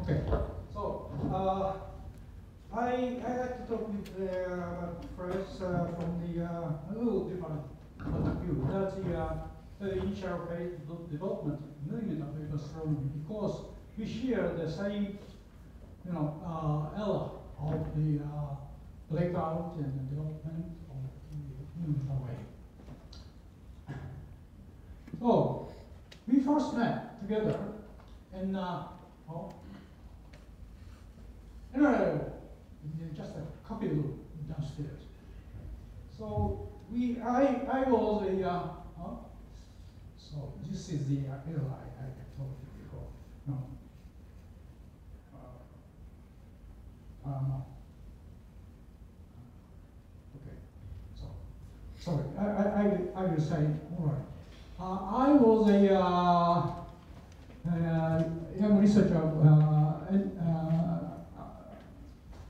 Okay, so I like to talk with first from the a little different point of view. That's the initial phase of development of millimeter wave astronomy, because we share the same, era of the breakout and the development of the millimeter wave. So we first met together in just a coffee room downstairs. So I was a, so this is the error I told you before. No. Okay. So, sorry, I will say, all right. I was a young researcher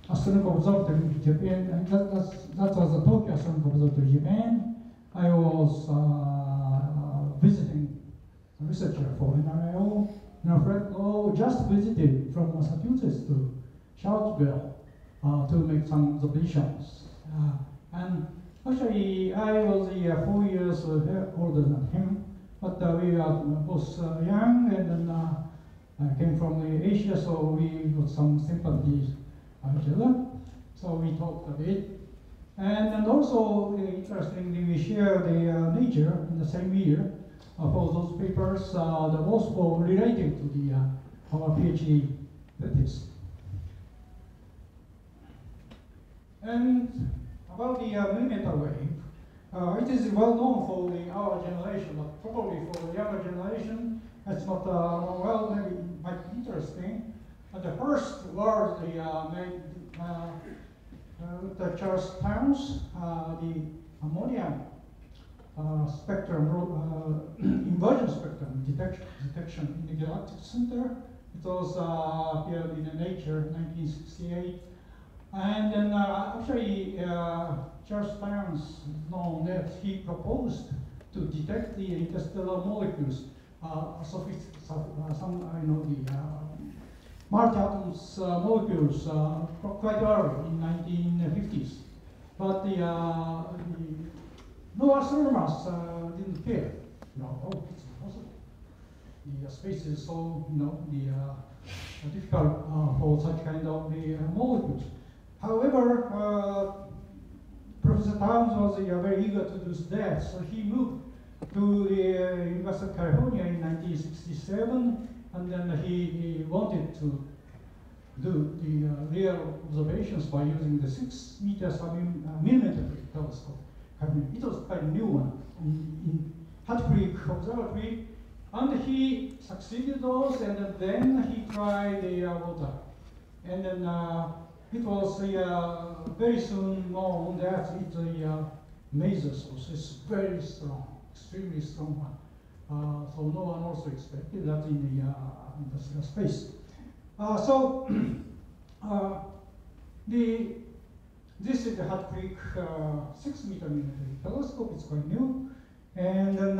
Astronomical Observatory in Japan, and that was the Tokyo Astronomical Observatory in Japan. I was visiting a researcher for NAOJ, and a friend just visited from Massachusetts to Charlottesville to make some observations. And actually, I was 4 years older than him, but we are both young, and then came from Asia, so we got some sympathies each other. So we talked a bit. And also, interestingly, we share the Nature in the same year for those papers that also related to the our PhD thesis. And about the millimeter wave, it is well known for our generation, but probably for the younger generation, it's not well, maybe it might be interesting. The first was the Charles Towns, the ammonium spectrum, inversion spectrum detection in the galactic center. It was appeared in Nature 1968. And then actually, Charles Towns known that he proposed to detect the interstellar molecules, multi-atoms molecules quite early in 1950s. But no astronomers didn't care. Oh, it's impossible. The space is so, difficult for such kind of molecules. However, Professor Towns was very eager to do that, so he moved to the University of California in 1967, and then he wanted to do the real observations by using the 6 meters millimeter telescope. It was quite a new one in Hat Creek Observatory, and he succeeded those, and then he tried the water. And then it was very soon known that it's a major source. It's very strong, extremely strong one. So no one also expected that in the interstellar space. This is the Hat Creek 6 meter millimeter telescope. It's quite new, and then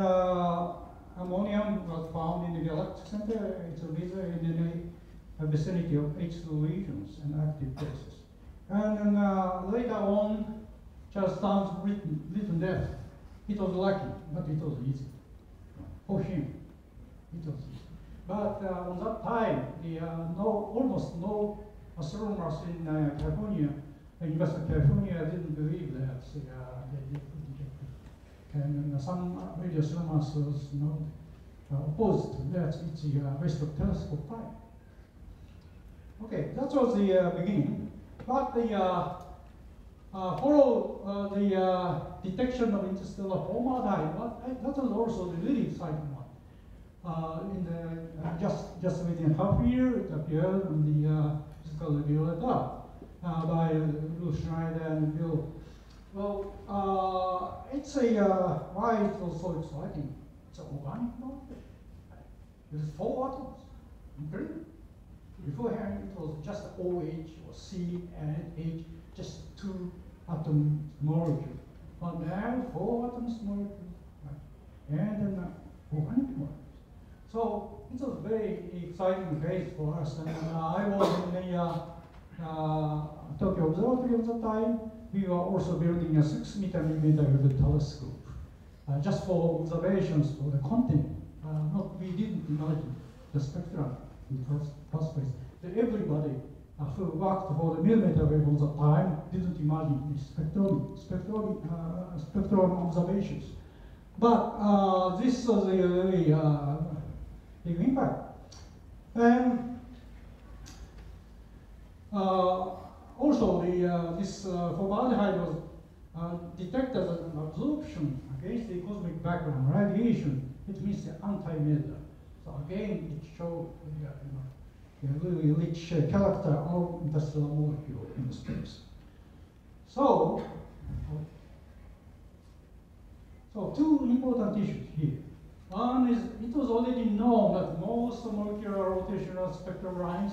ammonium was found in the galactic center. It's a laser in the vicinity of H2 regions and active places. And then later on, Charles Towns written that it was lucky, but it was easy. For him, it was easy. But on that time, almost no astronomers in California, University of California, didn't believe that they couldn't get it. And some radio astronomers was opposed to that. It's a waste of telescope time. Okay, that was the beginning. But the follow the detection of interstellar formaldehyde, that was also the really exciting one. In the just within half a year, it appeared on the physical review letter by Ruth Schneider and Bill. Well, it's why it was so exciting. It's an organic molecule. There's 4 atoms. Incredible. Beforehand, it was just OH or C and H, just 2 atom molecule. But now 4 atoms molecule, right? And then organic molecule. So it was a very exciting phase for us. And I was in the Tokyo Observatory at the time. We were also building a 6-meter millimeter telescope just for observations for the content. We didn't imagine the spectrum in the first place. Everybody who worked for the millimeter wave at the time didn't imagine the spectrum observations. But this was a really big impact. And also, this formaldehyde was detected as an absorption against the cosmic background radiation. It means the anti-matter. So again, it showed a really rich character of interstellar molecule in space. So two important issues here. One is it was already known that most molecular rotational spectral lines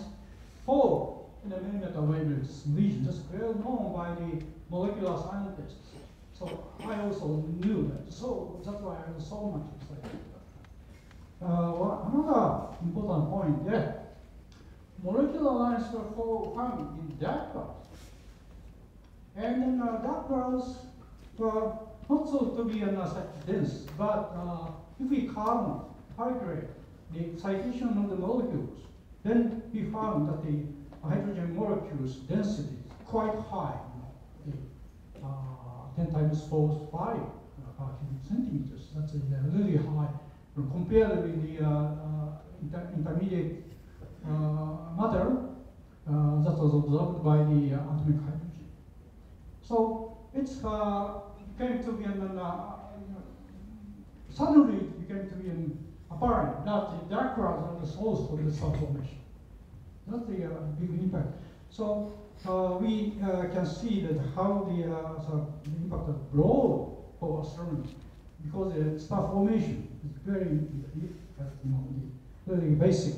fall in the millimeter wavelength region, just well known by the molecular scientists. So I also knew that. So that's why I was so much excited. Another important point, molecular lines were found in dark clouds. And then dark clouds were not thought to be such dense, but if we calculate the excitation of the molecules, then we found that the hydrogen molecules density is quite high, 10 times 4 5 per cubic centimeters. That's really high compared with the intermediate matter that was observed by the atomic hydrogen. So it's came to be suddenly it became to be apparent that the dark clouds are the source for the star formation. That's the big impact. So we can see that how the impact of broad for astronomy, because the star formation is very, very basic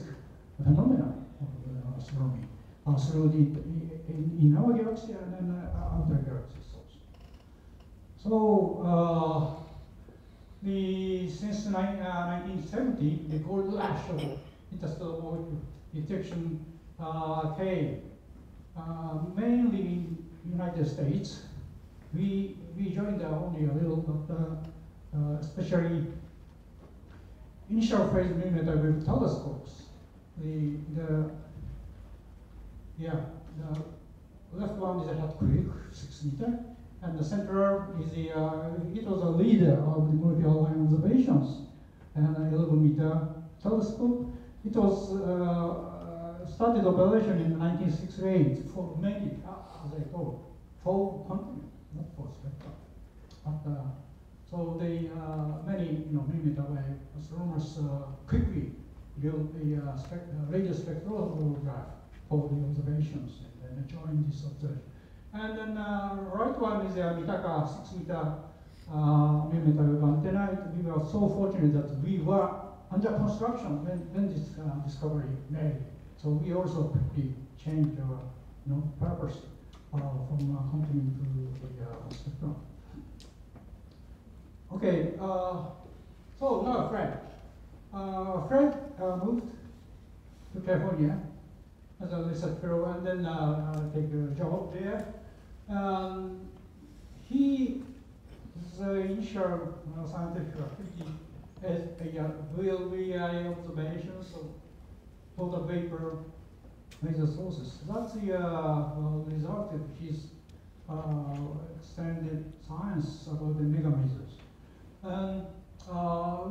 phenomena of astronomy through in our galaxy and then outer galaxies also. So since 1970, the gold rush of interstellar molecule detection came mainly in the United States. We joined only a little, but especially initial phase millimeter wave telescopes. The left one is at Creek, 6 meter, and the center is it was a leader of the molecular line observations, and an 11-meter telescope. It was started operation in 1968 for many, as I told, 4 continents, not 4 spectra. But so they many millimeter wave astronomers quickly built a radio spectrograph for the observations and then joined this observation. And then right one is a Mitaka 6-meter millimeter wave antenna. We were so fortunate that we were under construction when this discovery made. So we also quickly changed our purpose from continuing to the spectrum. Okay, so now Fred. Fred moved to California as a research fellow and then take a job there. He is initial scientific activity as a VLBI observations of total vapor major sources. That's the result of his extended science about the mega majors. And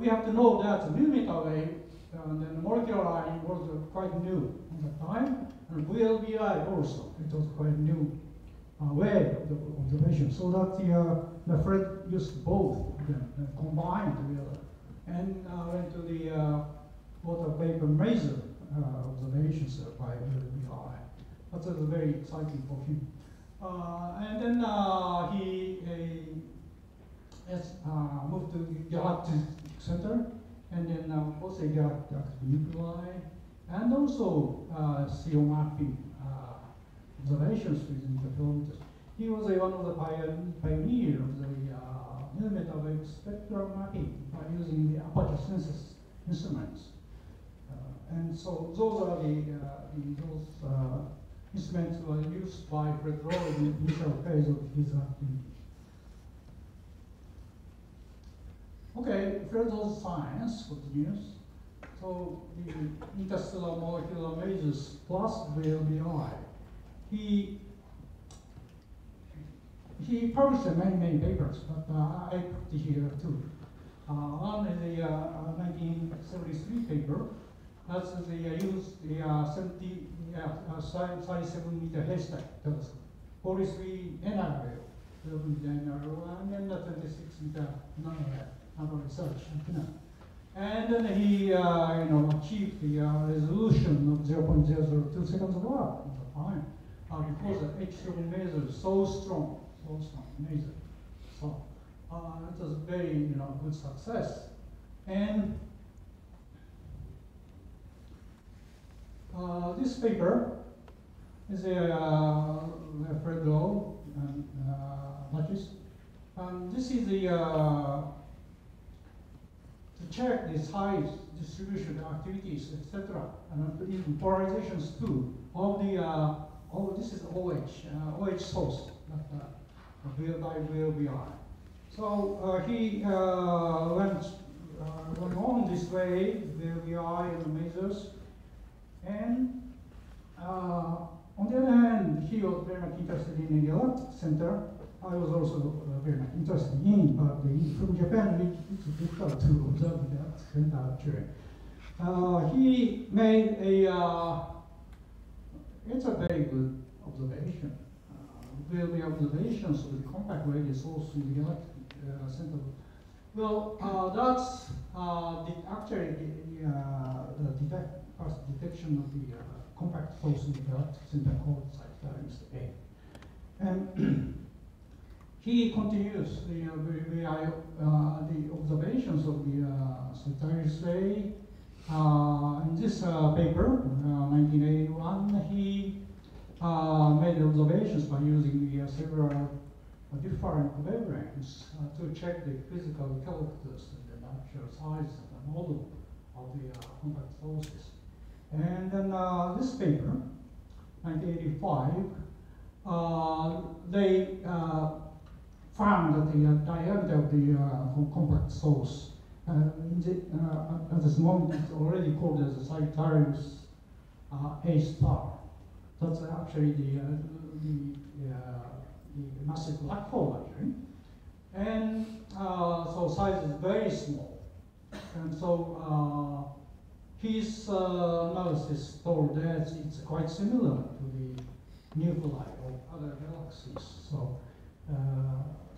we have to know that the millimeter wave and the molecular line was quite new at the time, and VLBI also, it was quite new way of the observation. So that the Fred used both of them combined together and went to the water vapor major observations by VLBI. That was very exciting for him. And then he moved to Galactic Center, and then also galactic nuclei, and also CO mapping observations with interferometers. He was one of the pioneers of the millimeter wave spectral mapping by using the aperture sensors instruments. and so those are those instruments were used by Fred Rowe in the initial phase of his activity. Okay, further science continues. So the interstellar molecular mazes plus VLBI. He published many papers, but I put here two. One is the 1973 paper. That's the used the 37-meter haystack telescope, 43 NRL, 12 meter NRL, and then the 26-meter nano research antenna. And then he achieved the resolution of 0.002 seconds of arc at the time, because the H7 laser is so strong laser. So it was very good success. And this paper is a Fred Rowe and Lattice. This is the to check the size, distribution, activities, etc., and even polarizations too of the this is OH source by VLBI. So he went on this way, VLBI and the masers, and on the other hand, he was very much interested in the galactic center. I was also very much interested in, but from Japan, it's difficult to observe the galactic center actually. He made it's a very good observation. The observations of the compact radius source in the galactic center. Well, that's actually the first detection of the compact source in the galactic center called Sagittarius A. And he continues the observations of the Sagittarius A. In this paper, 1981, he made observations by using the several different wavelengths to check the physical characters and the natural size of the model of the compact sources. And then this paper, 1985, they found that the diameter of the compact source at this moment it's already called as the Sagittarius A star. That's actually the massive black hole actually, and so size is very small, and so his analysis told that it's quite similar to the nuclei of other galaxies. So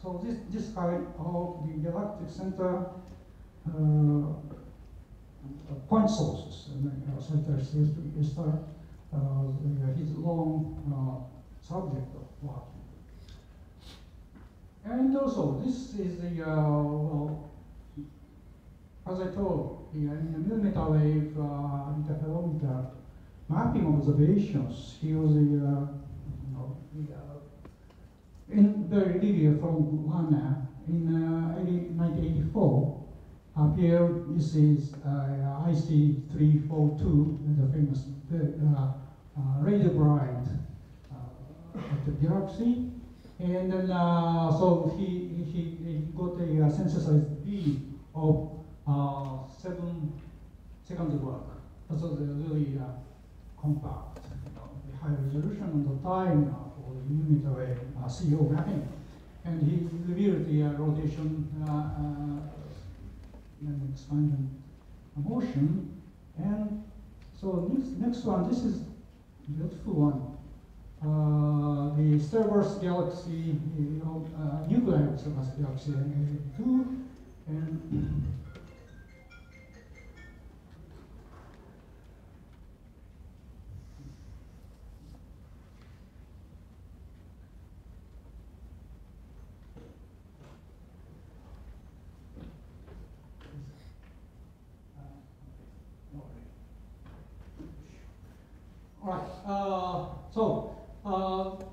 so this kind of the galactic center point sources, and Sagittarius A star. His long subject of work. And also, this is the, well, as I told, in the millimeter wave interferometer mapping observations, he was in the review from Lana in 1984. Here, this is IC342, the famous radio bright of the galaxy, and then so he got a synthesized beam of 7 seconds of work. That was really compact, the high resolution and the time for the millimeter wave CO mapping, and he revealed the rotation and expansion motion, and so next one, this is a beautiful one. The Starburst galaxy, nuclei of Starburst galaxy, NAOJ, and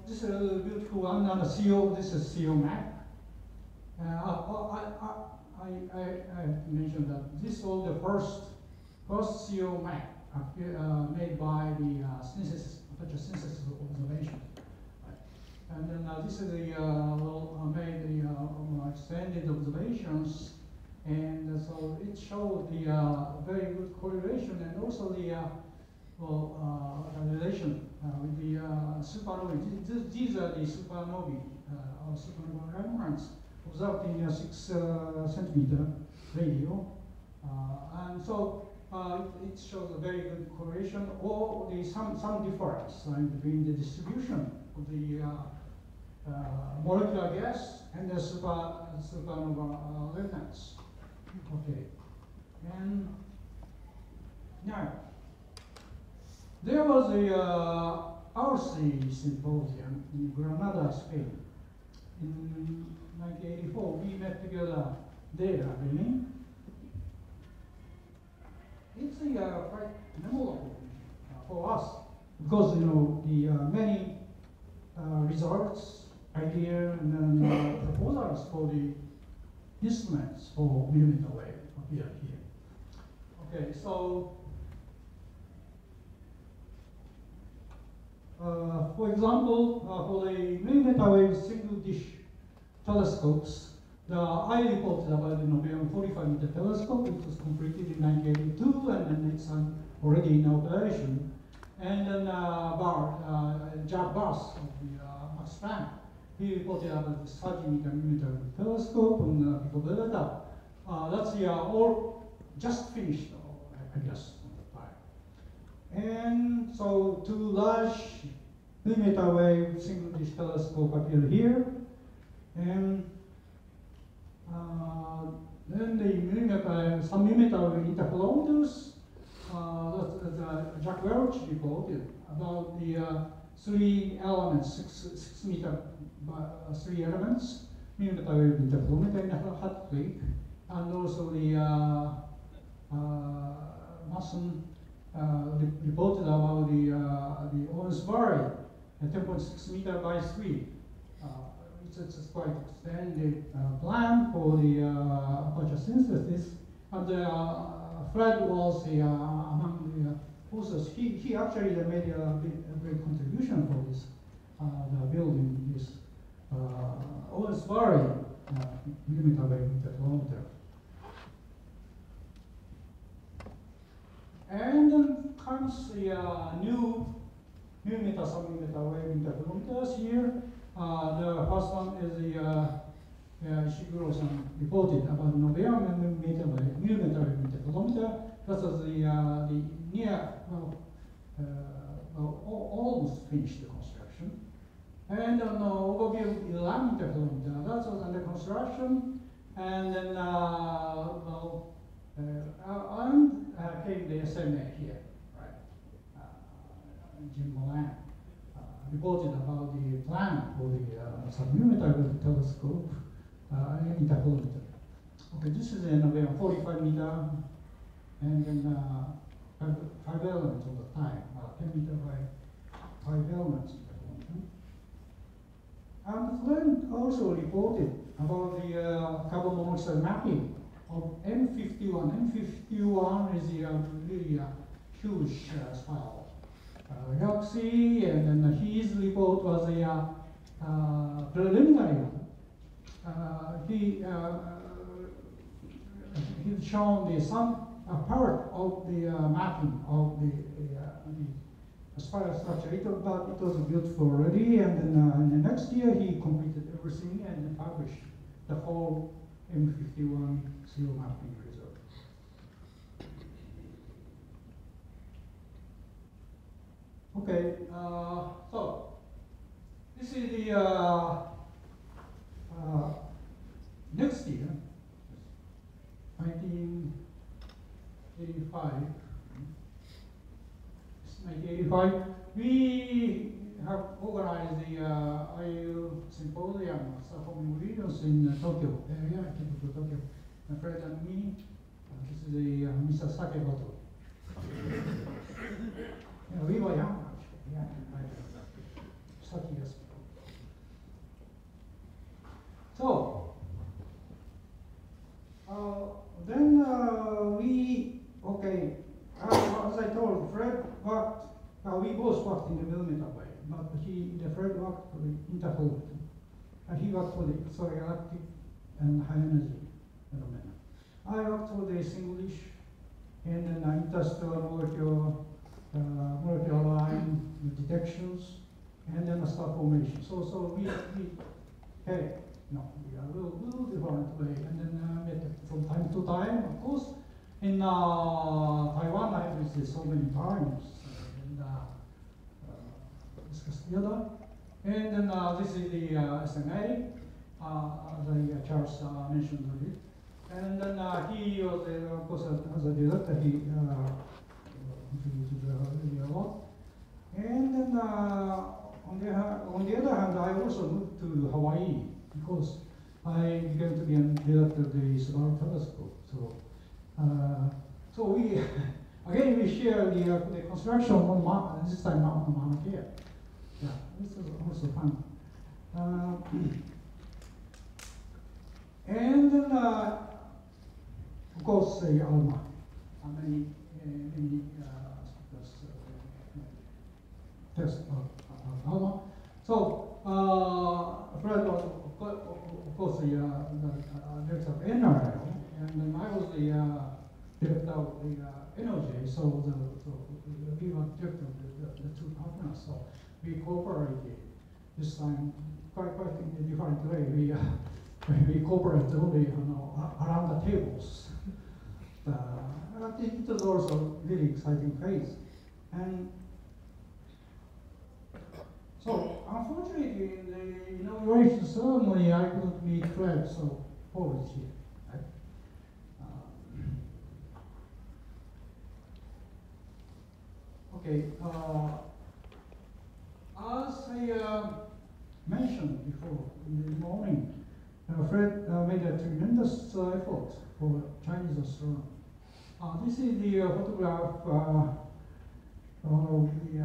this is a beautiful one, and the CO, this is CO map. I mentioned that this was the first CO map made by the aperture synthesis observation. Right. And then this is the made the extended observations, and so it showed the very good correlation and also the relation with the supernovae. These are the supernovae or supernova remnants observed in 6 centimeter radio, and so it shows a very good correlation or some difference between the distribution of the molecular gas and the supernova remnants. Okay, and now there was a RC symposium in Granada, Spain. In 1984, we met together there, really. It's quite memorable for us because the many results, ideas, and proposals for the instruments for millimeter wave appear here. Okay, so for example, for the millimeter wave single dish telescopes, I reported about the Norio 45-meter telescope, which was completed in 1982, and then it's already in operation. And then Jack Bass of the Max Planck, he reported about the 30-meter telescope on Pico Beretta. That's all just finished, I guess, at the time. And so 2 large millimeter wave single dish telescope appear here, and then the some millimeter wave interferometers. Jack Welch reported about the 3 elements, 6 meter 3 elements, millimeter wave interferometer in Hut Creek, and also the Mason reported about the Owens-Barry, 10.6 meter by 3. It's a quite extended plan for the aperture synthesis, and Fred was among the authors. He actually made a great contribution for this, building this Owens-Barry millimeter wave interferometer. And then comes the new millimeter, sub-millimeter wave interferometers here. The first one is the Ishiguro-san reported about Norio millimeter wave interferometer. That was the near, almost finished construction. And an overview of the ALMA interferometer, that was under construction. And then came the SMA here, right? Jim Moran reported about the plan for the sub-millimeter telescope interferometer. Okay, this is a 45 meter, and then 5 elements of the time, 10 meter by 5 elements interferometer. And Flynn also reported about the carbon monoxide mapping of M51. M51 is really a huge spiral galaxy, and then his report was a preliminary one. He's shown some part of the mapping of the spiral structure, but it was beautiful already, and then in the next year he completed everything and then published the whole M51 zero mapping result. Okay, so this is the next year, 1985. 1985, we have organized the IU symposium of Astronomy regions in Tokyo area, Tokyo. My friend and me, this is the Mr. Sakemoto. We were young, actually. Yeah, 30 years ago. So, then as I told, in the millimeter wave, but the Fred worked for the interphoton. He worked for the exogalactic and high energy phenomena. I worked for the English and then interstellar molecular line detections, and then star formation. So we hey, no, we are a little different way, and then met from time to time. Of course, in Taiwan, I visited so many times and discussed together. And then this is the SMA, the Charles mentioned earlier. And then he was, of course, as a director, he contributed really a lot. And then on the other hand, I also moved to Hawaii because I began to be a director of the Small Telescope. So we again we share the construction on this time on Mauna Kea. Yeah, this is also fun. And then of course the ALMA. Many tests of ALMA. So Fred was of course the director of NRL, and then I was the director of the NAOJ. So we were director of the two partners. So we cooperated this time quite in a different way. We cooperated only around the tables. It was also a really exciting phase. And so, unfortunately, in the inauguration ceremony, I couldn't meet Fred, so Paul is here. Right? Okay, as I mentioned before in the morning, Fred made a tremendous effort for Chinese astronomy. This is the photograph of the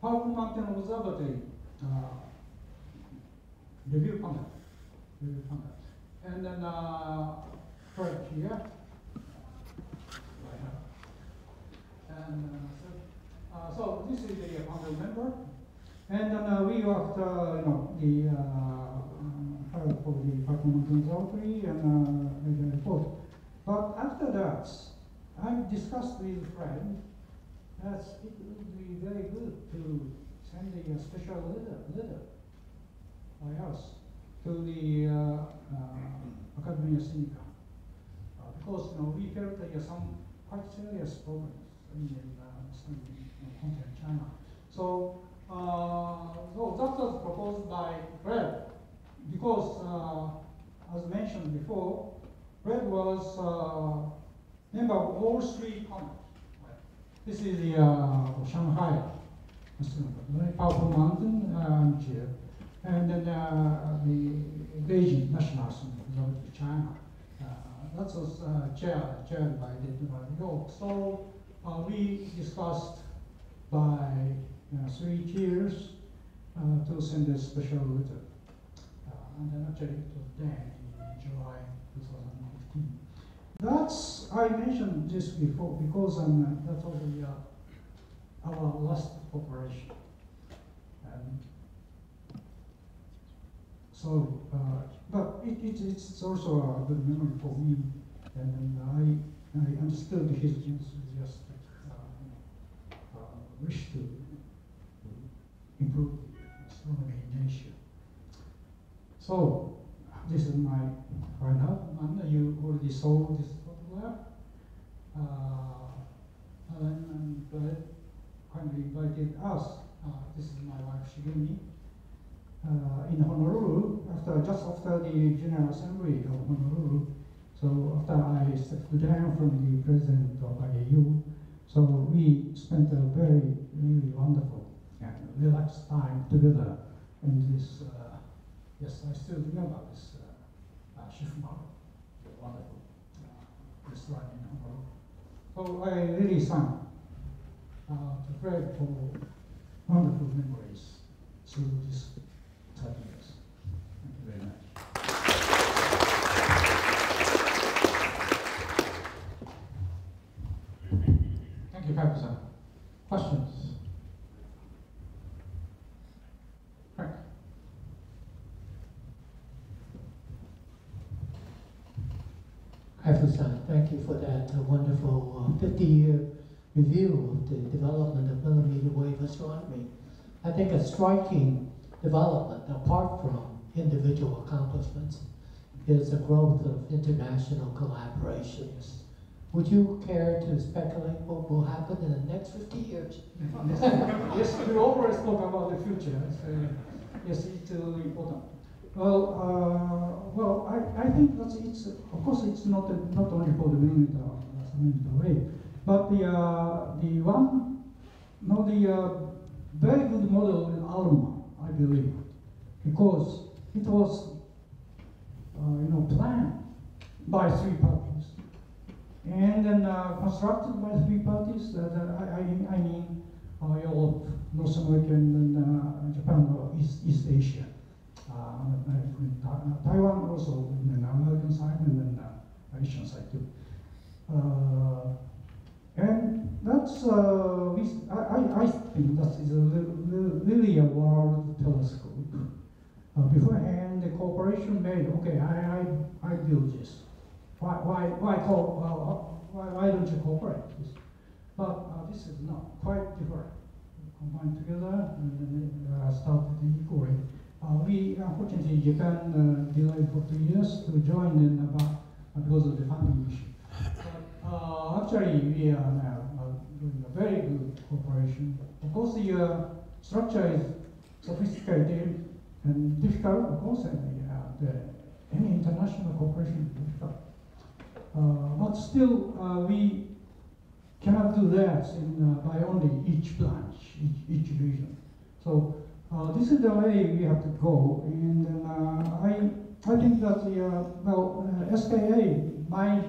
Powerful Mountain Observatory review panel. And then Fred here. And so this is the panel member. And then we worked, for the Powerful Mountain Observatory and made a report. But after that, I discussed with Fred that it would be very good to send a special letter by us to the Academia Sinica, because we felt there are some quite serious problems in China. So that was proposed by Fred, because as mentioned before, Fred was member of all three committees. This is the Shanghai, very powerful mountain chair, and then the Beijing National Observatory of China. That was chaired by York. So we discussed by 3 years to send a special letter. And then actually it was then in July 2015. I mentioned this before because that's already our last operation. But it's also a good memory for me, and I understood his enthusiastic wish to improve astronomy in Asia. So this is my final one. You already saw this photograph. And Fred kindly invited us. This is my wife Shigumi. In Honolulu, just after the General Assembly of Honolulu. So after I stepped down from the president of IAU, so we spent a really wonderful and relaxed time together in this. Yes, I still remember this shift model, wonderful restaurant in Honolulu. So I really thank to Fred for wonderful memories through this 30 years. Thank you very much. Thank you, Kaifu-san. Questions? Kaifu-san, thank you for that wonderful 50-year review of the development of millimeter wave astronomy. I think a striking development, apart from individual accomplishments, is the growth of international collaborations. Would you care to speculate what will happen in the next 50 years? Yes, we always talk about the future. Yes, it's important. Well, I think that it's, of course, it's not only for the millimeter wave, but the one, very good model in ALMA, I believe, because it was, planned by 3 parties, and then constructed by 3 parties. I mean, Europe, North America, and Japan, or East Asia. Taiwan also, and American side, and then Asian side too. And that's, I think that is really a world telescope. Beforehand, the corporation made, okay, I build this. Why don't you cooperate this? But this is not quite different. Combined together and then started equally. We, unfortunately, Japan delayed for 2 years to join in because of the funding issue. But actually, we are now doing a very good cooperation. Of course, the structure is sophisticated and difficult, of course, and any international cooperation is difficult. But still, we cannot do that by only each branch, each region. So this is the way we have to go, and I think that the SKA might,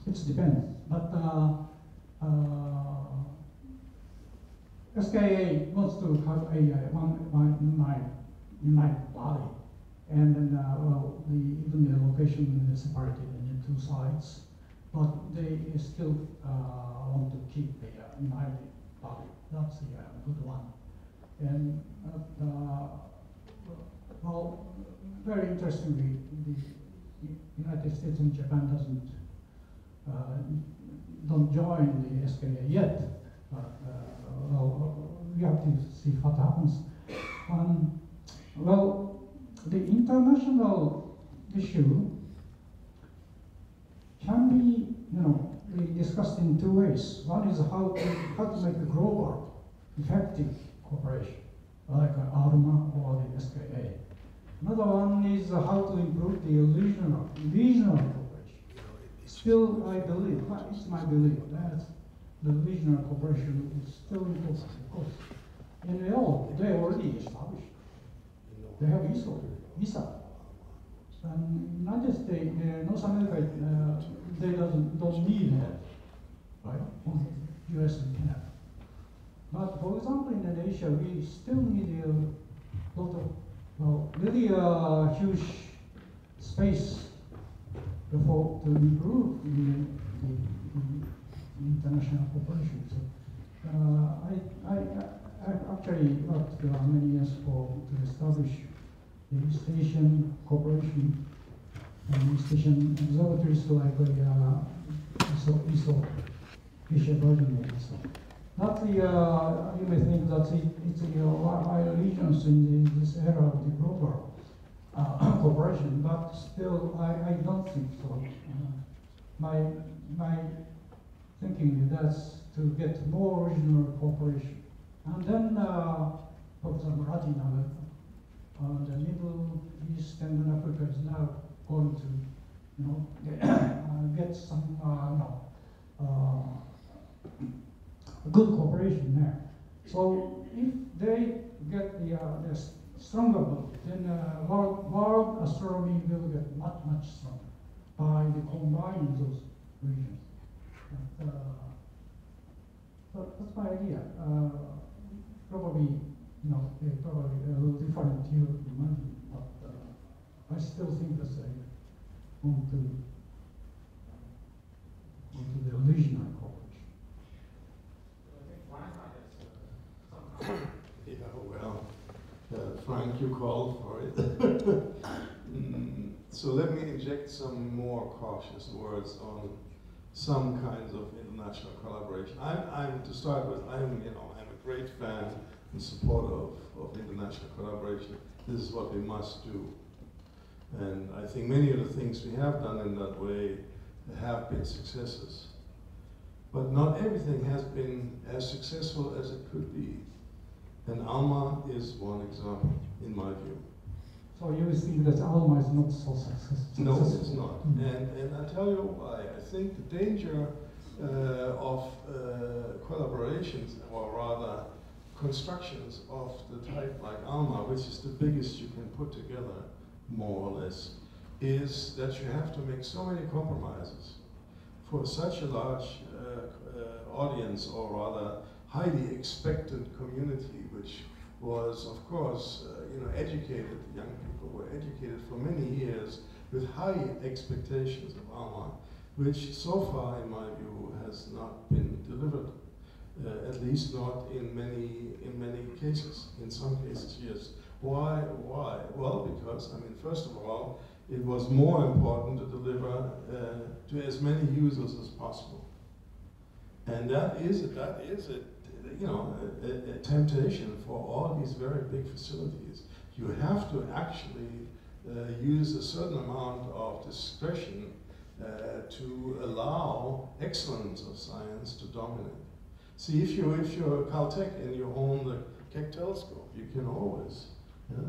it depends, but SKA wants to have one united body, and then even the location is separated into 2 sides, but they still want to keep the united body. That's the good one. And very interestingly, the United States and Japan don't join the SKA yet. We have to see what happens. The international issue can be, discussed in 2 ways. One is how to make a global, effective cooperation, like ALMA or the SKA. Another one is how to improve the regional cooperation. Still, I believe, it's my belief that the regional cooperation is still important, of course. And they already established. They have visa. And United States, North America, they don't need that, right? US and Canada. But for example, in Asia, we still need a lot of, really huge space to improve the international cooperation. So I actually worked many years to establish the East Asian cooperation and East Asian observatories like ISO, Asia version of ISO. Not you may think that it's why regions in this era of the global cooperation, but still I don't think so. My thinking is that's to get more regional cooperation. And then, for example, Latin America, the Middle East and Africa is now going to, get some, good cooperation there. So if they get the stronger bond, then world astronomy will get much stronger by the combining those regions. So that's my idea. Probably, probably a little different to you imagine, but I still think that they want to go to the regional cooperation. Yeah, well, Frank, you called for it. So let me inject some more cautious words on some kinds of international collaboration. To start with, I'm a great fan and supporter of international collaboration. This is what we must do. And I think many of the things we have done in that way have been successes. But not everything has been as successful as it could be. And ALMA is one example, in my view. So you think that ALMA is not so successful? No, it's not. And I tell you why. I think the danger of collaborations, or rather constructions of the type like ALMA, which is the biggest you can put together, more or less, is that you have to make so many compromises for such a large audience, or rather highly expectant community, which was, of course, educated. Young people were educated for many years with high expectations of ALMA, which so far, in my view, has not been delivered. At least not in many cases. In some cases, yes. Why? Well, because, first of all, it was more important to deliver to as many users as possible. And that is a temptation for all these very big facilities. You have to actually use a certain amount of discretion to allow excellence of science to dominate. See, if you're Caltech and you own the Keck telescope, you can always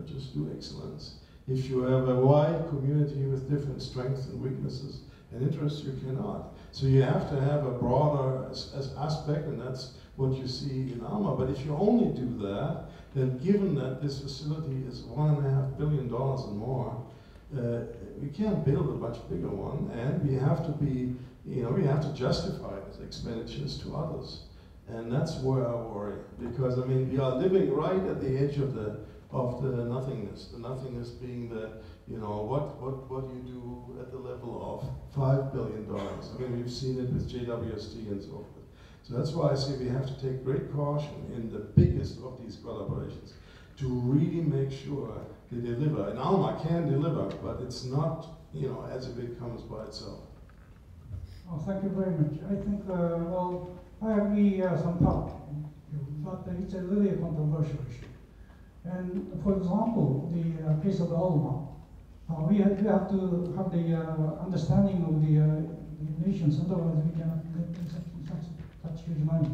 just do excellence. If you have a wide community with different strengths and weaknesses and interests, you cannot. So you have to have a broader aspect, and that's what you see in ALMA. But if you only do that, then given that this facility is $1.5 billion and more, we can't build a much bigger one, and we have to be, we have to justify these expenditures to others. And that's where I worry, because we are living right at the edge of the nothingness. The nothingness being the, what you do at the level of $5 billion. We've seen it with JWST and so forth. So that's why I say we have to take great caution in the biggest of these collaborations to really make sure they deliver. And ALMA can deliver, but it's not, as if it comes by itself. Oh, thank you very much. I think, I agree some part, but it's a really controversial issue. And for example, the case of ALMA, we have to have the understanding of the nations, otherwise we cannot get such huge money,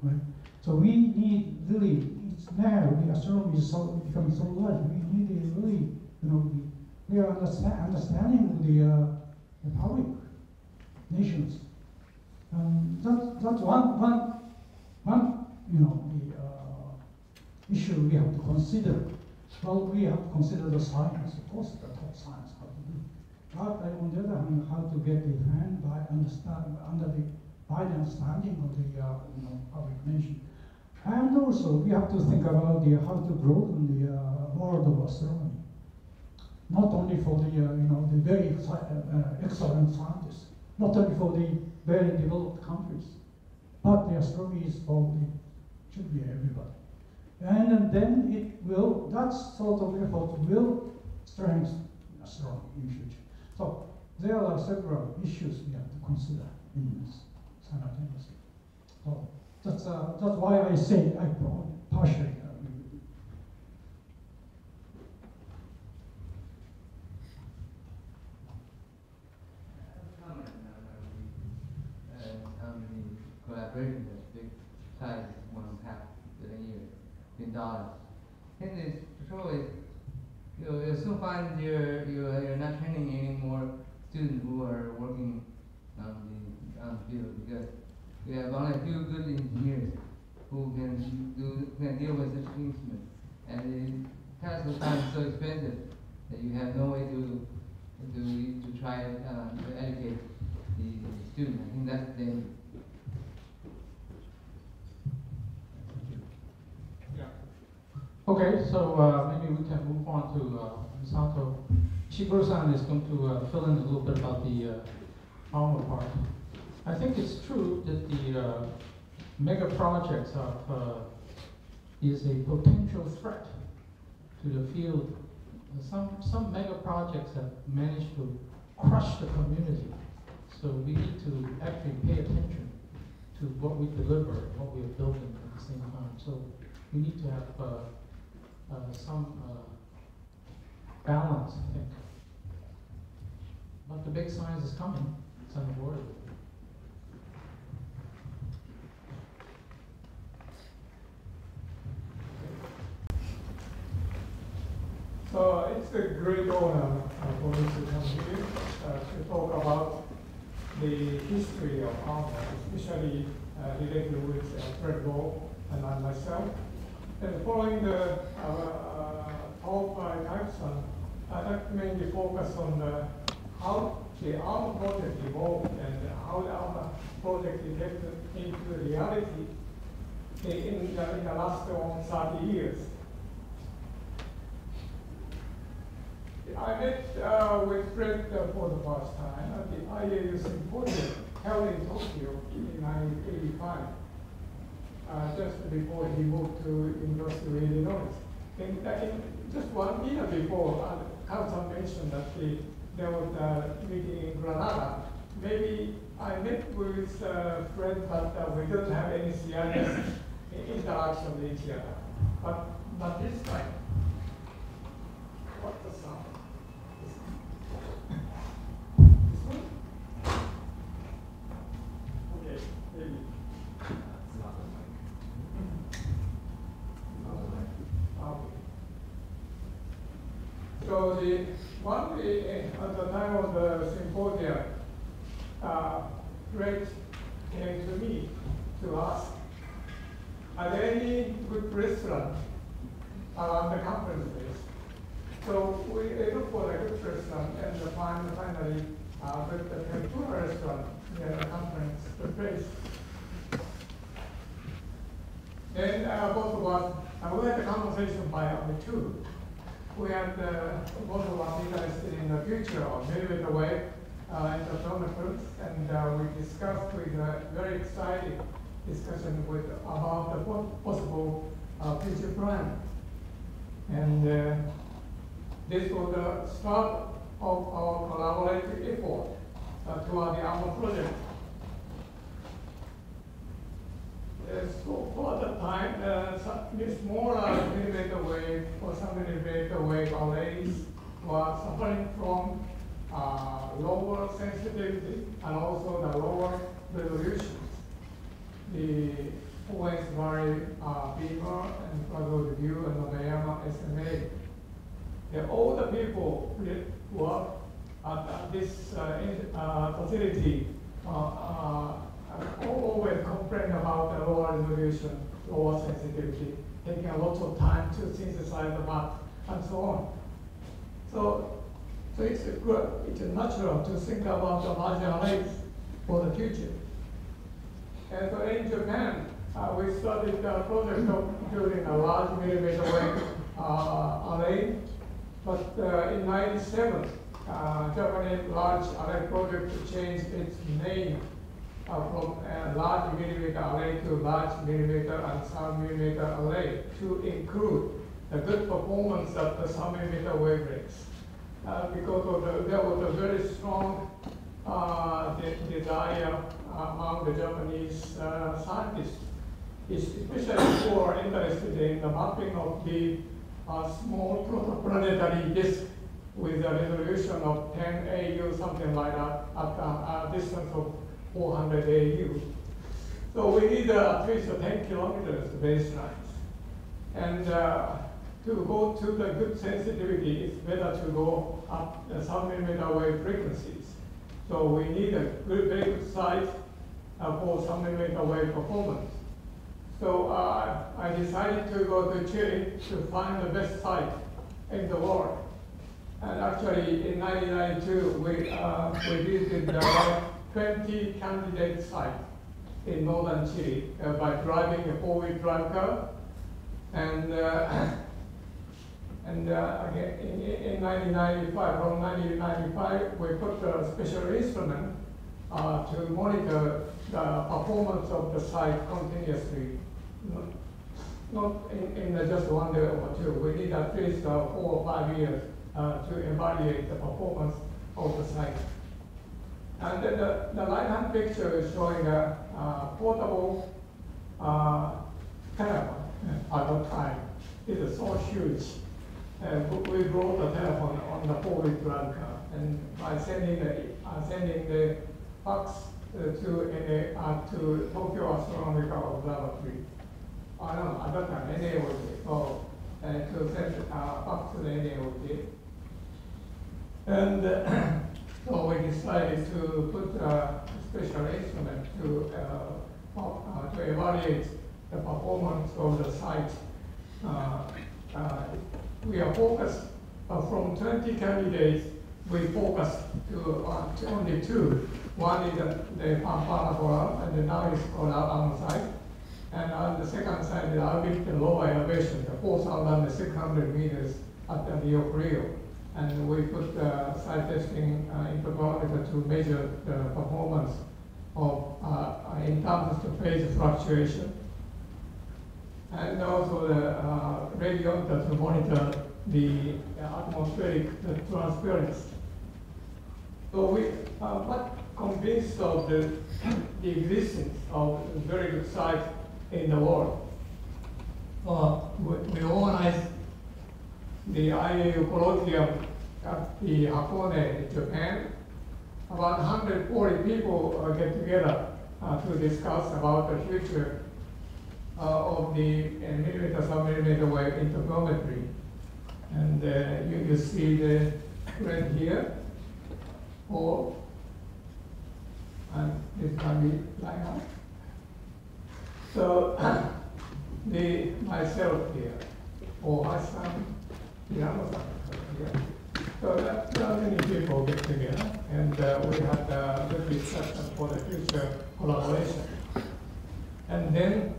right? So we need really, it's now the astronomy is becoming so large, we need a really, we are understanding of the public nations. That's one issue we have to consider. Well, we have to consider the science, of course, the top science, how to do. But on the other hand, how to get the hand by the understanding of the public nation. And also, we have to think about how to grow in the world of astronomy. Not only for the very excellent scientists, not only for the very developed countries, but the astronomy is should be everybody. And then that sort of effort will strengthen astronomy in the future. So there are several issues we have to consider in this simultaneously. So that's why I say I partially agree with you. Collaboration is big size, $1.5 billion. And this probably you'll soon find you're not training any more students who are working on the field, because we have only a few good engineers who can deal with such instruments. And the test time is so expensive that you have no way to try to educate the student. I think that's the danger. Okay, so maybe we can move on to Masato. Ishiguro-san is going to fill in a little bit about the ALMA part. I think it's true that the mega projects is a potential threat to the field some mega projects have managed to crush the community. So we need to actually pay attention to what we deliver, what we are building at the same time. So we need to have some balance, I think. But the big science is coming. It's on the border. So it's a great honor for me to come here to talk about the history of ALMA, especially related with Fred Ball and myself. And following the talk by Tyson, I'd like to mainly focus on how the ALMA project evolved and how the ALMA project evolved into reality in the last 30 years. I met with Fred for the first time at the IAU symposium held in Tokyo in 1985, just before he moved to University of Illinois. In just 1 year before, Carlson mentioned that there was a meeting in Granada. Maybe I met with Fred, but we don't have any serious interaction with each other. But this time, what's the sound? Okay, maybe. So the one at the time of the symposium, Fred came to me to ask, are there any good restaurants around the conference place? So we looked for a good restaurant and finally with the tempura restaurant near the conference place. Then both of us, we had a conversation by the two. We had both of us interested in the future of millimeter wave interferometers, and we discussed with a very exciting discussion about the possible future plan. And this was the start of our collaborative effort toward the ALMA project. So for the time, smaller millimeter wave or some millimeter wave arrays were suffering from lower sensitivity and also the lower resolutions. The Owens Valley Beamer and Flago View and Nobayama SMA. All the people who work at this facility always complain about the lower resolution, lower sensitivity, taking a lot of time to synthesize the map and so on. So it's natural to think about the larger arrays for the future. And so in Japan, we started a project of building a large millimeter wave array. But in '97, Japanese large array project changed its name from a large millimeter array to large millimeter and sub-millimeter array to include the good performance of the sub-millimeter wavelengths. Because there was a very strong desire among the Japanese scientists, especially who are interested in the mapping of the small protoplanetary disk with a resolution of 10 AU, something like that, at a distance of 400 AU. So we need at least 10 kilometers baselines. And to go to the good sensitivity, it's better to go up the sub-millimeter wave frequencies. So we need a very good site for sub-millimeter wave performance. So I decided to go to Chile to find the best site in the world. And actually, in 1992, we visited 20 candidate sites in northern Chile by driving a 4-wheel drive car. And again, in 1995, from 1995, we put a special instrument to monitor the performance of the site continuously. Not in just 1 day or two. We need at least 4 or 5 years to evaluate the performance of the site. And then the right-hand picture is showing a portable telephone at the time. It is so huge. We brought the telephone on the four-wheel drive car, and by sending the fax to Tokyo Astronomical Observatory. No, at that time, NAOJ. So to send fax to the NAOJ. And so we decided to put a special instrument to evaluate the performance of the site. We are focused from 20 candidates. We focused to only two. One is the Pampana Coral, and now it's called ALMA-J. And on the second side is Albit low elevation, the 4,600 meters at the Rio Frio. And we put site testing interferometer to measure the performance of in terms of the phase fluctuation, and also the radiometer to monitor the atmospheric transparency. So we are not convinced of the existence of a very good site in the world. We organized the IAU colloquium at the Hakone, Japan. About 140 people get together to discuss about the future of the millimeter sub-millimeter wave interferometry. And you see the red here, or and this can be line up. So myself here, or Hassan, Yamasan here. So there are many people get together, and we had a good discussion for the future collaboration. And then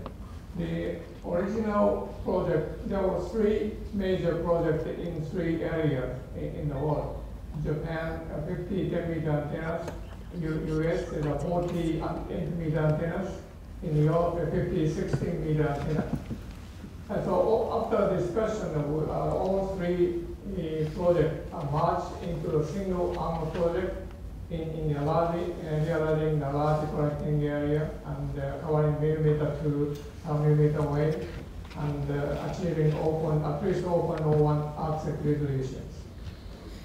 the original project, there were three major projects in three areas in the world. Japan, 50 10-meter antennas. US, there are 40 8-meter antennas. In Europe, 50 16-meter antennas. And so after discussion, all three projects are merged into a single ALMA project in realizing the large collecting area and covering millimeter to millimeter wave, and achieving at least 0.01 arcsec resolutions.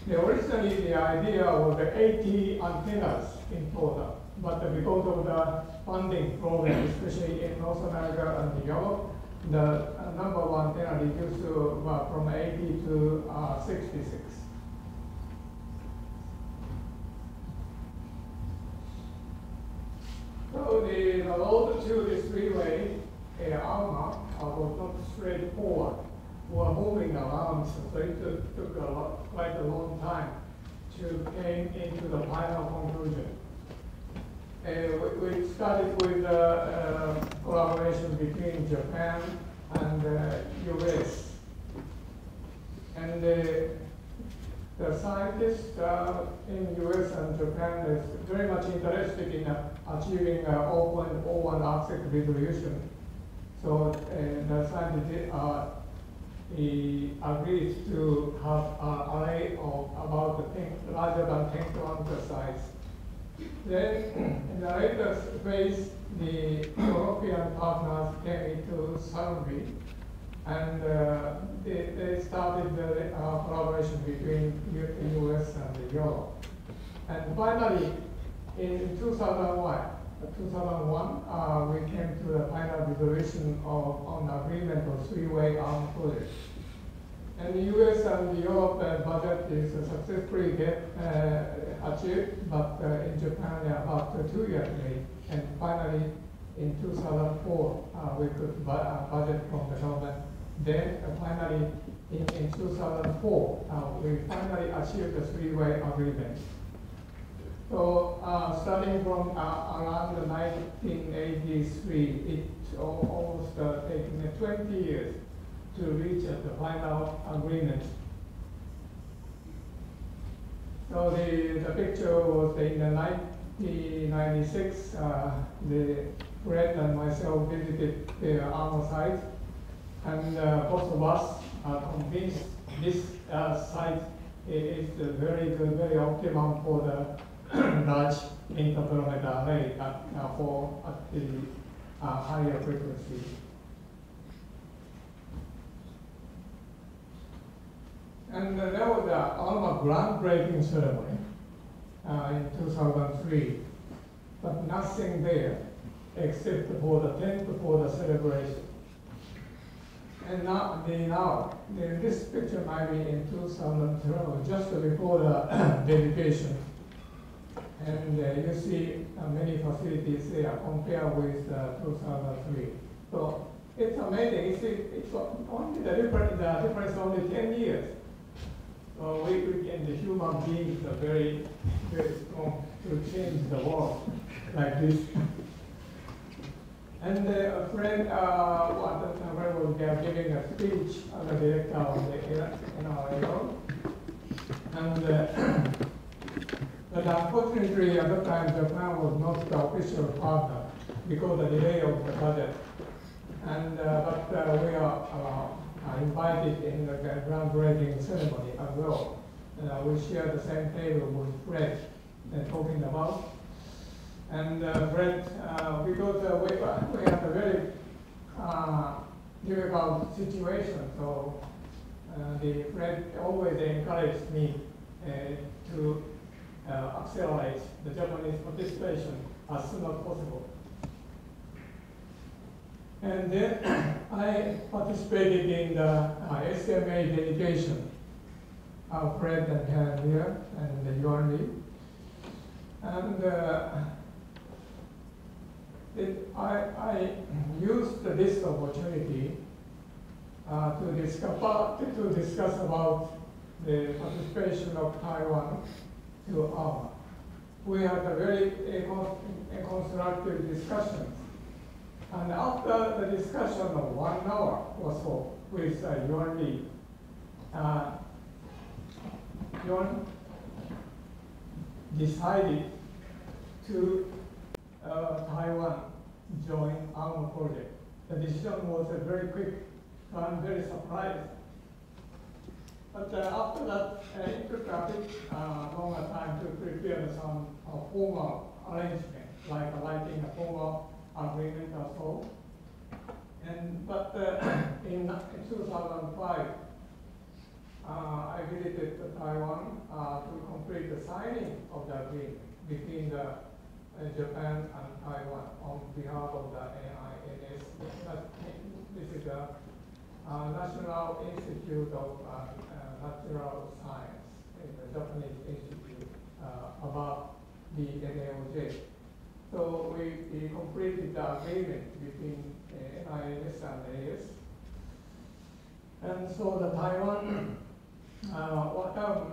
Originally, the idea was the 80 antennas in total, but because of the funding problem, especially in North America and Europe, the number of antenna reduced to from 80 to 66. So the road to this freeway, ALMA, was not straightforward. We were moving around, so it took quite a long time to came into the final conclusion. We started with collaboration between Japan and US. And the scientists in US and Japan is very much interested in achieving 0.01 arcsec resolution. So the scientists agreed to have an array of about larger than 10 kilometer size. Then in the later phase, the European partners came into survey, and they started the collaboration between the US and Europe. And finally, in 2001, we came to the final resolution on agreement of three-way ALMA project. And the US and Europe budget is successfully achieved, but in Japan, about 2 years late. And finally, in 2004, we could budget from the government. Then finally, in 2004, we finally achieved the three-way agreement. So starting from around 1983, it almost taken 20 years to reach the final agreement. So the picture was in 1996. The friend and myself visited the ALMA site, and both of us are convinced this site is very good, very optimum for the large interferometer array at the higher frequency. And there was the ALMA groundbreaking ceremony in 2003, but nothing there except for the tent for the celebration. And now, this picture might be in 2012, just before the dedication. And you see many facilities there compared with 2003. So it's amazing. It's only the difference only 10 years. So the human beings are very, very strong to change the world like this. And a friend was giving a speech as the director of the NAOJ. And but unfortunately, at the time, Japan was not the official partner because of the delay of the budget. And but we are invited in the groundbreaking ceremony as well. We share the same table with Fred talking about. And Fred, because we have a very difficult situation, so the Fred always encouraged me to accelerate the Japanese participation as soon as possible. And then I participated in the ASIAA delegation. Fred and Helen here, and you and me. And I used this opportunity to discuss about the participation of Taiwan to ALMA. We had a very constructive discussion. And after the discussion of 1 hour or so with Yuan Li, Yuan decided to Taiwan join ALMA project. The decision was very quick, so I'm very surprised. But after that, it took a bit longer time to prepare some formal arrangement, like writing a formal agreement or so. But in 2005, I visited Taiwan to complete the signing of the agreement between Japan and Taiwan on behalf of the NINS. This is the National Institute of Natural Science, the Japanese institute about the NAOJ. So we completed the agreement between NINS and AS. And so the Taiwan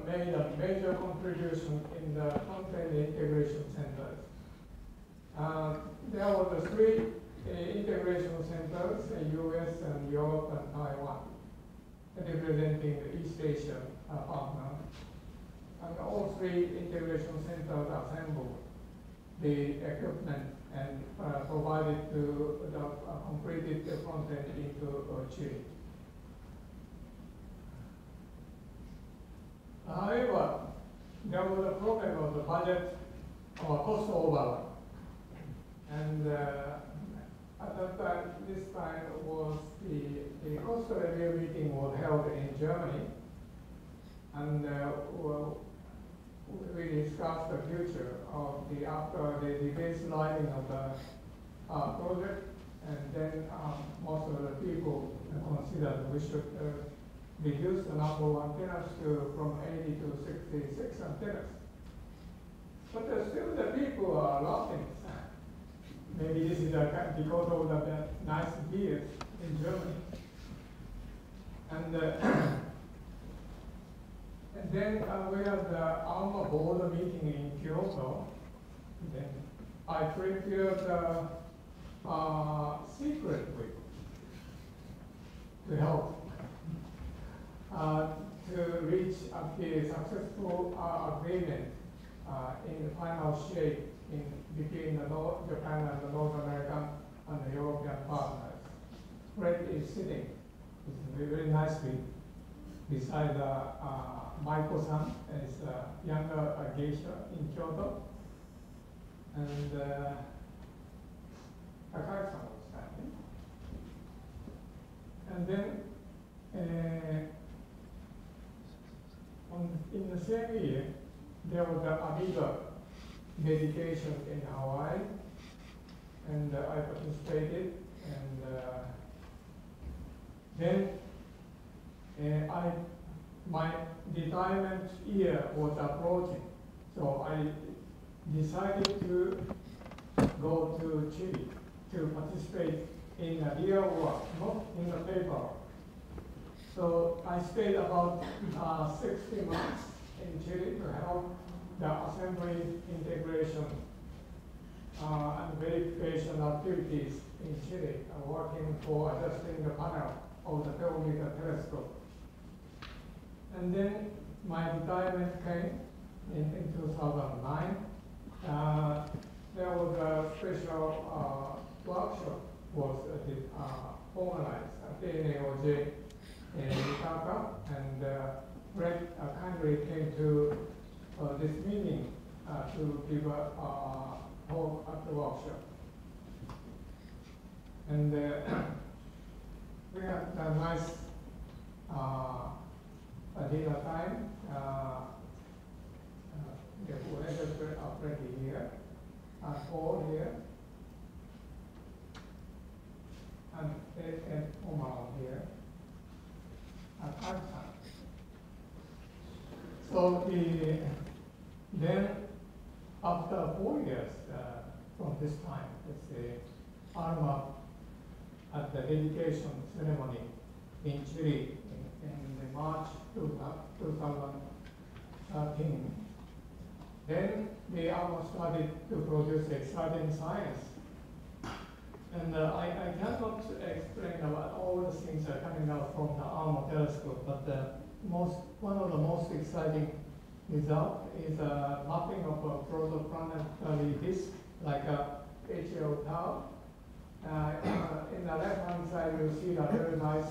made a major contribution in the content integration centers. There were the 3 integration centers, US and Europe and Taiwan, representing the East Asian partner. And all 3 integration centers assembled the equipment and provided to the completed content into Chile. However, there was a problem of the budget or cost overrun. And at that time, this time was the cost review meeting was held in Germany. And we discussed the future of after the baselining of the project. And then most of the people considered we should reduce the number of antennas from 80 to 66 antennas. But still the people are laughing. Maybe this is because of the nice beers in Germany. And then we had the ALMA board meeting in Kyoto. Then I prepared secretly to help to reach a successful agreement in the final shape between Japan and the North American and the European partners. Fred is sitting very nicely beside Maiko-san is a younger geisha in Kyoto, and Takagi-san was standing. And then in the same year, there was the Aviva dedication in Hawaii, and I participated, and then my retirement year was approaching, so I decided to go to Chile to participate in a real work, not in the paper. So I stayed about 60 months in Chile to help the assembly integration and verification activities in Chile, working for adjusting the panel of the 12-meter telescope. And then my retirement came in 2009. There was a special workshop was organized at the NAOJ in Osaka, and Greg kindly came to this meeting to give a talk at the workshop. And we had a nice dinner time. The lectures were already here, Paul here, and Omar here, and Aksan. So then after 4 years from this time, let's say, ALMA at the dedication ceremony in Chile in March 2013, then the ALMA started to produce exciting science. And I cannot explain about all the things that are coming out from the ALMA telescope, but one of the most exciting result is a mapping of a protoplanetary disk, like a HO tau. In the left-hand side, you see a very nice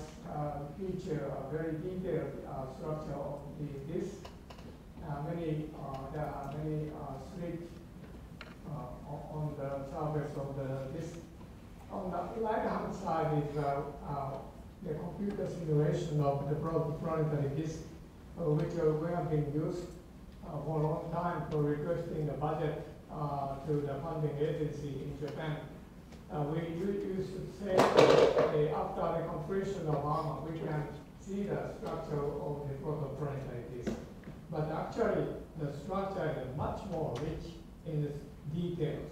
feature, a very detailed structure of the disk. There are many slits on the surface of the disk. On the right-hand side is the computer simulation of the protoplanetary disk, which we have been used for a long time for requesting a budget to the funding agency in Japan. We used to say after the completion of ALMA, we can see the structure of the protoplanetary disk. But actually, the structure is much more rich in its details.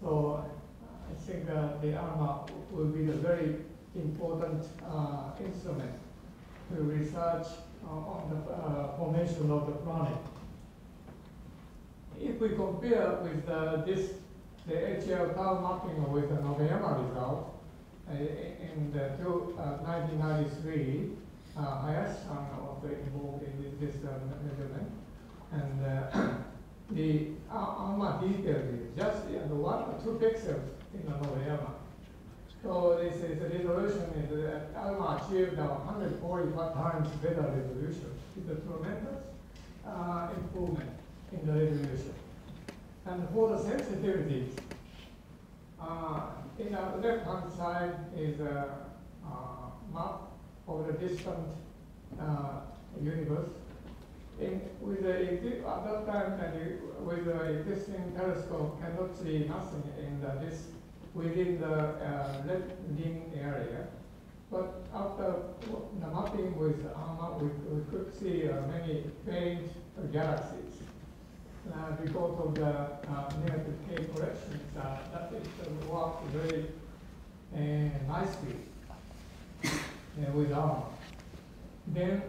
So I think the ALMA will be a very important instrument to research on the formation of the planet. If we compare with the HL tau mapping with the Novayama result, in the 1993, Hayashi-san was involved in this measurement, and the ALMA detail is just 1 or 2 pixels in the Novayama. So this is the resolution is that ALMA achieved 145 times better resolution. It's a tremendous improvement in the resolution. And for the sensitivities, in the left-hand side is a map of the distant universe. With at that time, with the existing telescope, cannot see nothing in this within the red ring area. But after the mapping with ALMA, we could see many faint galaxies. Because of the negative K corrections, that it worked very nicely with ALMA. Then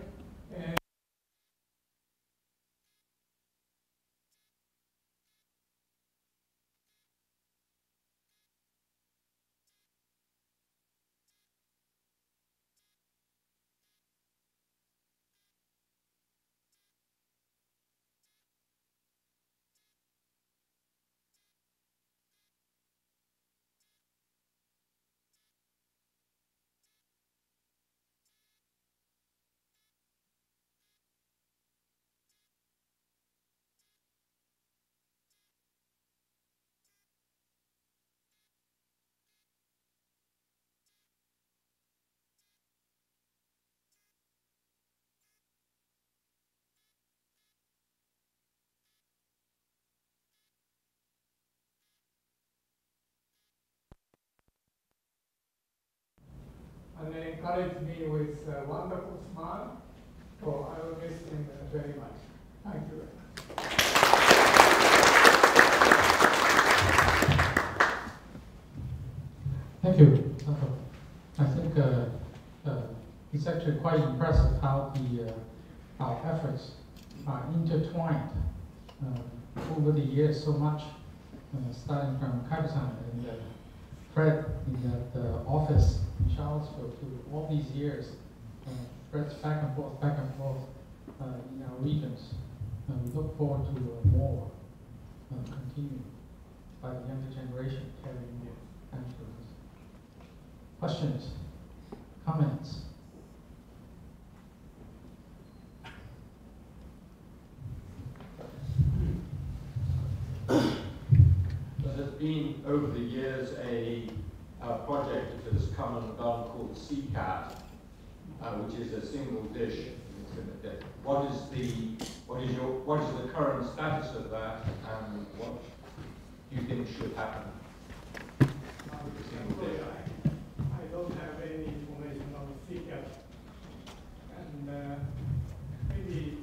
and encouraged me with a wonderful smile. So I will miss him very much. Thank you very much. Thank you, Masato. I think it's actually quite impressive how our efforts are intertwined over the years so much, starting from Kaifu-san and Fred in that office in Charlottesville to all these years. Fred's back and forth in our regions. We look forward to more continuing by the younger generation carrying the influence. Questions? Comments? There's been, over the years, a project that has come and gone called CCAT, which is a single dish. What is the current status of that, and what do you think should happen with the single dish? I don't have any information on CCAT, and maybe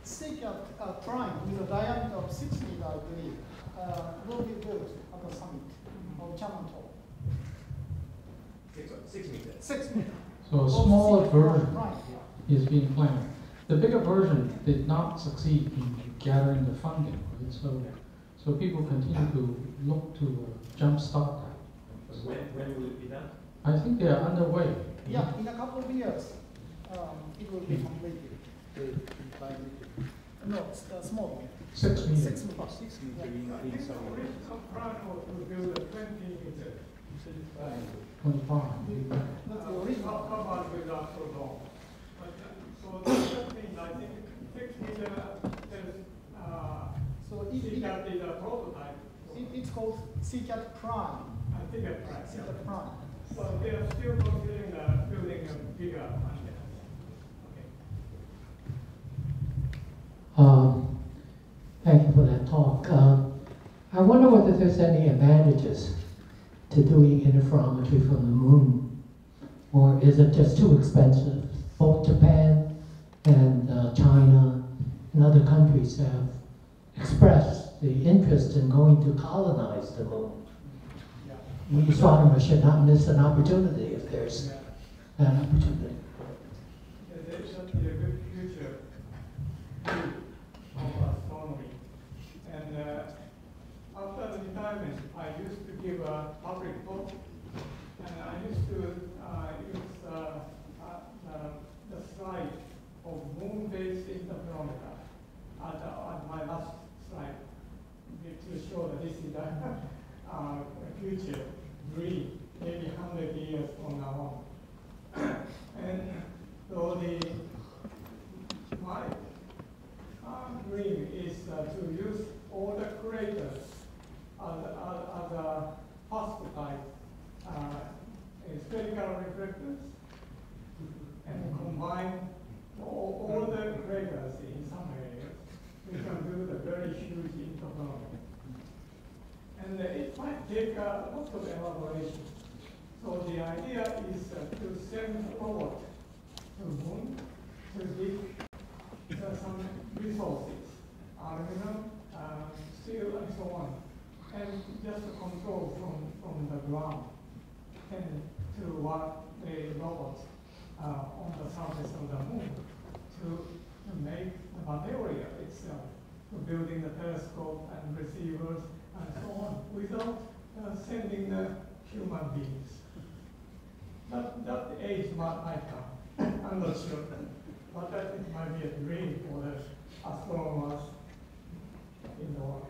CCAT prime with a diameter of 6 meters, I believe, will be built at the summit of Chamanto. 6 meters. 6 meters. So a smaller version Right. is being planned. The bigger version did not succeed in gathering the funding, right? So people continue to look to jumpstart that. When will it be done? I think they are underway. Yeah, in a couple of years, it will be completed. No, it's small. 6 meters. 6 meters. 6 meters. I think the original plan was to build a 20 meters. 25. That's the original. Covered with Astrodome. So that means I think 6 meters So CCAT is a prototype. it's called CCAT prime. I think it's right. CCAT prime. So they are still considering building a bigger antenna. Okay. Thank you for that talk. I wonder whether there's any advantages to doing interferometry from the moon, or is it just too expensive? Both Japan and China and other countries have expressed the interest in going to colonize the moon. We astronomers should not miss an opportunity if there's that opportunity. There's certainly a good future of astronomy. And after retirement, I used to give a public talk, and I used to use the slide of moon-based interferometer at my last slide to show that this is a future dream, maybe 100 years from now on. And so my dream is to use all the craters as a pulse type spherical reflectors and combine all the craters in some areas. We can do the very huge interferometry. And it might take a lot of elaboration. So the idea is to send a robot to the moon to dig some resources, aluminum, steel, and so on, and just control from the ground and to work the robots on the surface of the moon to make the material itself, to building the telescope and receivers and so on, without sending the human beings. That age might come. I'm not sure, but I think it might be a dream for the astronomers in the world.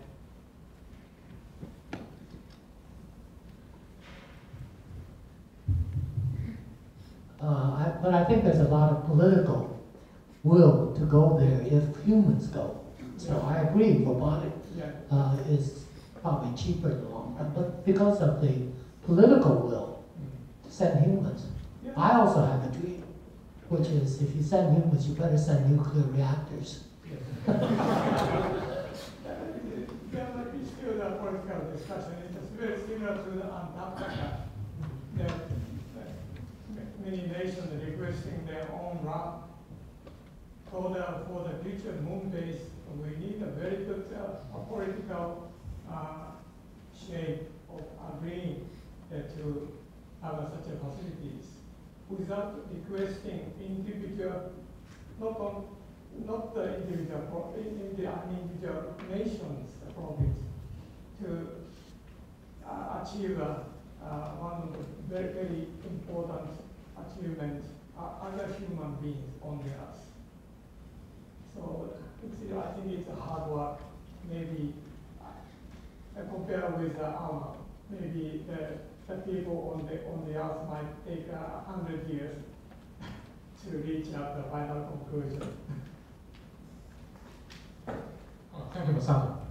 But I think there's a lot of political will to go there if humans go. So I agree, robotic is probably cheaper in the long run, but because of the political will to send humans, I also have a dream, which is if you send humans, you better send nuclear reactors. There might be still a political discussion. It's very similar to the Antarctica. nations requesting their own route for the future moon base. We need a very good political shape of agreeing to have such a facilities without requesting individual, not the individual nations profit to achieve one of the very, very important achievements other human beings on the earth. So I think it's a hard work. Maybe compared with ALMA, maybe the people on the earth might take 100 years to reach out the final conclusion. Thank you, Masato.